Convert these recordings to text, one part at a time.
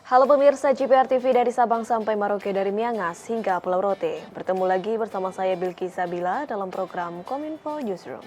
Halo pemirsa JPR TV dari Sabang sampai Merauke, dari Miangas hingga Pulau Rote. Bertemu lagi bersama saya Bilki Sabila dalam program Kominfo Newsroom.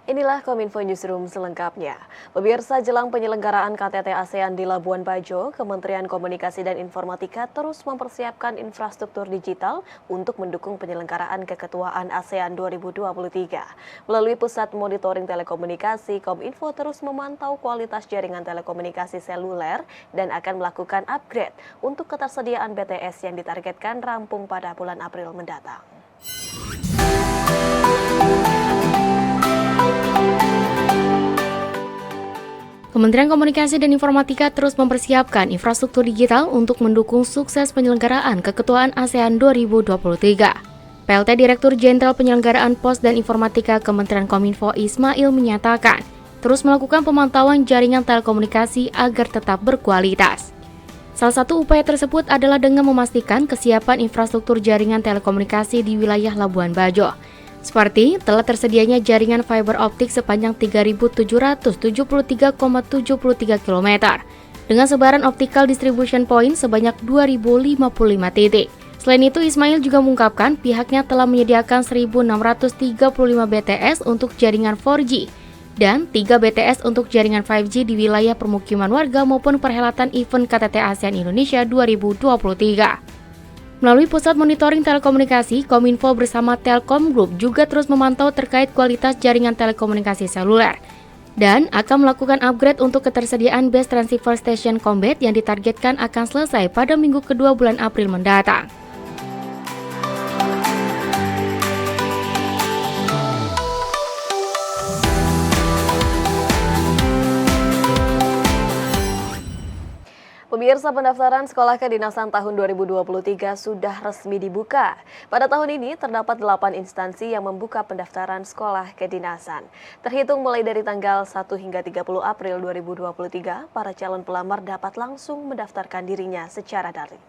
Inilah Kominfo Newsroom selengkapnya. Pemirsa, jelang penyelenggaraan KTT ASEAN di Labuan Bajo, Kementerian Komunikasi dan Informatika terus mempersiapkan infrastruktur digital untuk mendukung penyelenggaraan keketuaan ASEAN 2023. Melalui Pusat Monitoring Telekomunikasi, Kominfo terus memantau kualitas jaringan telekomunikasi seluler dan akan melakukan upgrade untuk ketersediaan BTS yang ditargetkan rampung pada bulan April mendatang. Kementerian Komunikasi dan Informatika terus mempersiapkan infrastruktur digital untuk mendukung sukses penyelenggaraan keketuaan ASEAN 2023. PLT Direktur Jenderal Penyelenggaraan Pos dan Informatika Kementerian Kominfo Ismail menyatakan, terus melakukan pemantauan jaringan telekomunikasi agar tetap berkualitas. Salah satu upaya tersebut adalah dengan memastikan kesiapan infrastruktur jaringan telekomunikasi di wilayah Labuan Bajo, seperti telah tersedianya jaringan fiber optik sepanjang 3.773,73 km dengan sebaran optical distribution point sebanyak 2.055 titik. Selain itu, Ismail juga mengungkapkan pihaknya telah menyediakan 1.635 BTS untuk jaringan 4G dan 3 BTS untuk jaringan 5G di wilayah permukiman warga maupun perhelatan event KTT ASEAN Indonesia 2023. Melalui Pusat Monitoring Telekomunikasi, Kominfo bersama Telkom Group juga terus memantau terkait kualitas jaringan telekomunikasi seluler dan akan melakukan upgrade untuk ketersediaan Base Transceiver Station Combat yang ditargetkan akan selesai pada minggu kedua bulan April mendatang. Pemirsa, pendaftaran Sekolah Kedinasan tahun 2023 sudah resmi dibuka. Pada tahun ini terdapat 8 instansi yang membuka pendaftaran Sekolah Kedinasan. Terhitung mulai dari tanggal 1 hingga 30 April 2023, para calon pelamar dapat langsung mendaftarkan dirinya secara daring.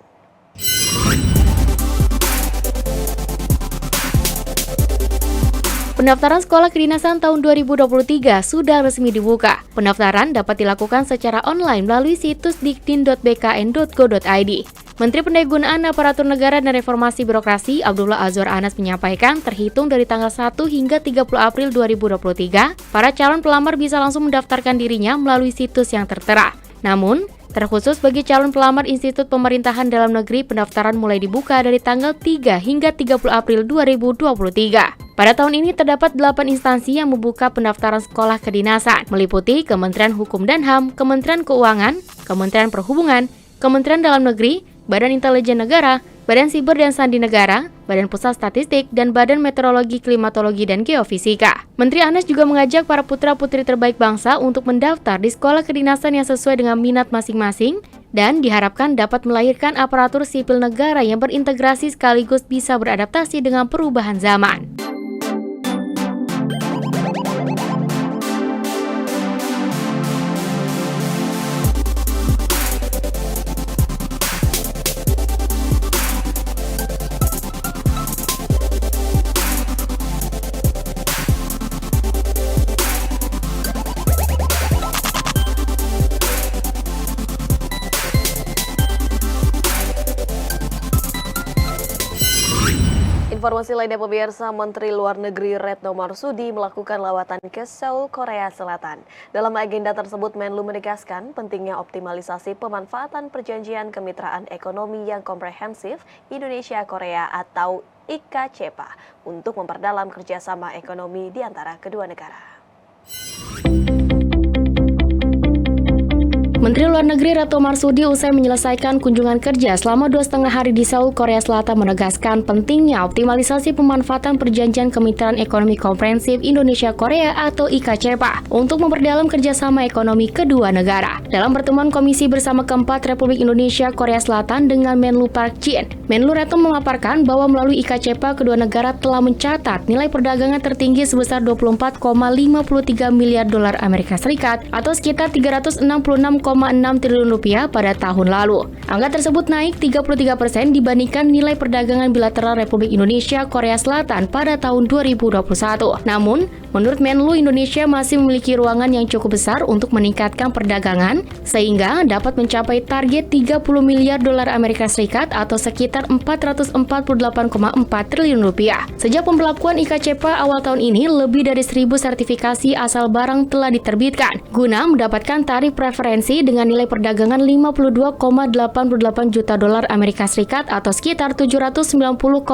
Pendaftaran Sekolah Kedinasan tahun 2023 sudah resmi dibuka. Pendaftaran dapat dilakukan secara online melalui situs dikdin.bkn.go.id. Menteri Pendayagunaan Aparatur Negara dan Reformasi Birokrasi Abdullah Azwar Anas menyampaikan, terhitung dari tanggal 1 hingga 30 April 2023, para calon pelamar bisa langsung mendaftarkan dirinya melalui situs yang tertera. Namun, terkhusus bagi calon pelamar Institut Pemerintahan Dalam Negeri, pendaftaran mulai dibuka dari tanggal 3 hingga 30 April 2023. Pada tahun ini terdapat 8 instansi yang membuka pendaftaran sekolah kedinasan, meliputi Kementerian Hukum dan HAM, Kementerian Keuangan, Kementerian Perhubungan, Kementerian Dalam Negeri, Badan Intelijen Negara, Badan Siber dan Sandi Negara, Badan Pusat Statistik, dan Badan Meteorologi, Klimatologi, dan Geofisika. Menteri Anas juga mengajak para putra-putri terbaik bangsa untuk mendaftar di sekolah kedinasan yang sesuai dengan minat masing-masing dan diharapkan dapat melahirkan aparatur sipil negara yang berintegrasi sekaligus bisa beradaptasi dengan perubahan zaman. Informasi lainnya pemirsa, Menteri Luar Negeri Retno Marsudi melakukan lawatan ke Seoul, Korea Selatan. Dalam agenda tersebut, Menlu menegaskan pentingnya optimalisasi pemanfaatan perjanjian kemitraan ekonomi yang komprehensif Indonesia-Korea atau IKCPA untuk memperdalam kerjasama ekonomi di antara kedua negara. Menteri Luar Negeri Retno Marsudi usai menyelesaikan kunjungan kerja selama 2,5 hari di Seoul, Korea Selatan menegaskan pentingnya optimalisasi pemanfaatan Perjanjian Kemitraan Ekonomi Komprehensif Indonesia-Korea atau IKCPA untuk memperdalam kerjasama ekonomi kedua negara. Dalam pertemuan Komisi Bersama keempat Republik Indonesia Korea Selatan dengan Menlu Park Jin, Menlu Retno memaparkan bahwa melalui IKCPA kedua negara telah mencatat nilai perdagangan tertinggi sebesar 24,53 miliar dolar Amerika Serikat atau sekitar 366,6 triliun rupiah pada tahun lalu. Angka tersebut naik 33% dibandingkan nilai perdagangan bilateral Republik Indonesia Korea Selatan pada tahun 2021. Namun, menurut Menlu, Indonesia masih memiliki ruangan yang cukup besar untuk meningkatkan perdagangan sehingga dapat mencapai target 30 miliar dolar Amerika Serikat atau sekitar 448,4 triliun rupiah. Sejak pemberlakuan IKCPA awal tahun ini, lebih dari 1.000 sertifikasi asal barang telah diterbitkan guna mendapatkan tarif preferensi dengan nilai perdagangan 52,88 juta dolar Amerika Serikat atau sekitar 790,3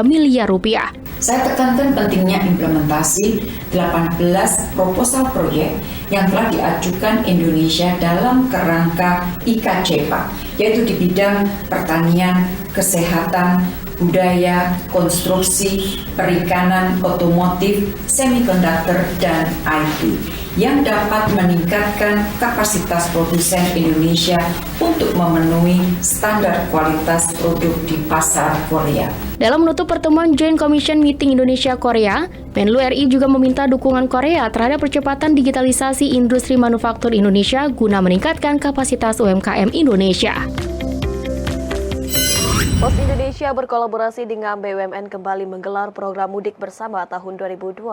miliar rupiah. Saya tekankan pentingnya implementasi 18 proposal proyek yang telah diajukan Indonesia dalam kerangka IKCPA, yaitu di bidang pertanian, kesehatan, budaya, konstruksi, perikanan, otomotif, semikonduktor, dan IT yang dapat meningkatkan kapasitas produsen Indonesia untuk memenuhi standar kualitas produk di pasar Korea. Dalam menutup pertemuan Joint Commission Meeting Indonesia-Korea, Menlu RI juga meminta dukungan Korea terhadap percepatan digitalisasi industri manufaktur Indonesia guna meningkatkan kapasitas UMKM Indonesia. Pos Indonesia berkolaborasi dengan BUMN kembali menggelar program Mudik Bersama tahun 2023.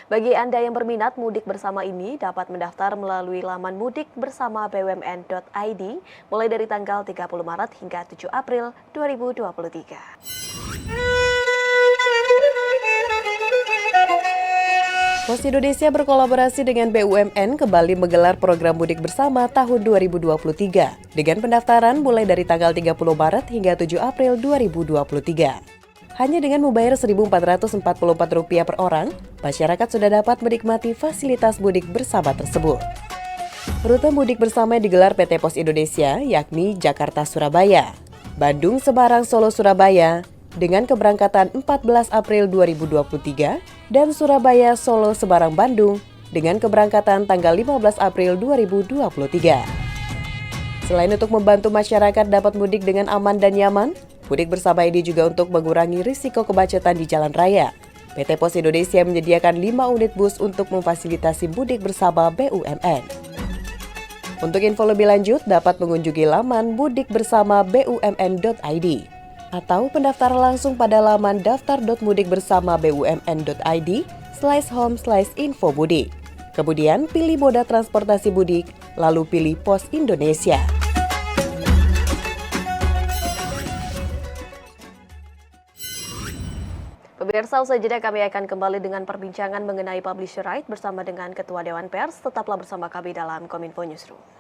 Bagi Anda yang berminat mudik bersama ini dapat mendaftar melalui laman mudikbersama.bumn.id mulai dari tanggal 30 Maret hingga 7 April 2023. Pos Indonesia berkolaborasi dengan BUMN kembali menggelar program Mudik Bersama tahun 2023 dengan pendaftaran mulai dari tanggal 30 Maret hingga 7 April 2023. Hanya dengan membayar Rp1.444 per orang, masyarakat sudah dapat menikmati fasilitas mudik bersama tersebut. Rute mudik bersama yang digelar PT Pos Indonesia yakni Jakarta-Surabaya, Bandung-Semarang-Solo-Surabaya, dengan keberangkatan 14 April 2023 dan Surabaya-Solo-Semarang-Bandung dengan keberangkatan tanggal 15 April 2023. Selain untuk membantu masyarakat dapat mudik dengan aman dan nyaman, mudik bersama ini juga untuk mengurangi risiko kemacetan di jalan raya. PT Pos Indonesia menyediakan 5 unit bus untuk memfasilitasi mudik bersama BUMN. Untuk info lebih lanjut dapat mengunjungi laman mudikbersama.bumn.id atau pendaftaran langsung pada laman daftar.mudikbersama.bumn.id/home/info mudik. Kemudian pilih moda transportasi mudik, lalu pilih Pos Indonesia. Pemirsa, usai jeda kami akan kembali dengan perbincangan mengenai publisher right bersama dengan Ketua Dewan Pers. Tetaplah bersama kami dalam Kominfo Newsroom.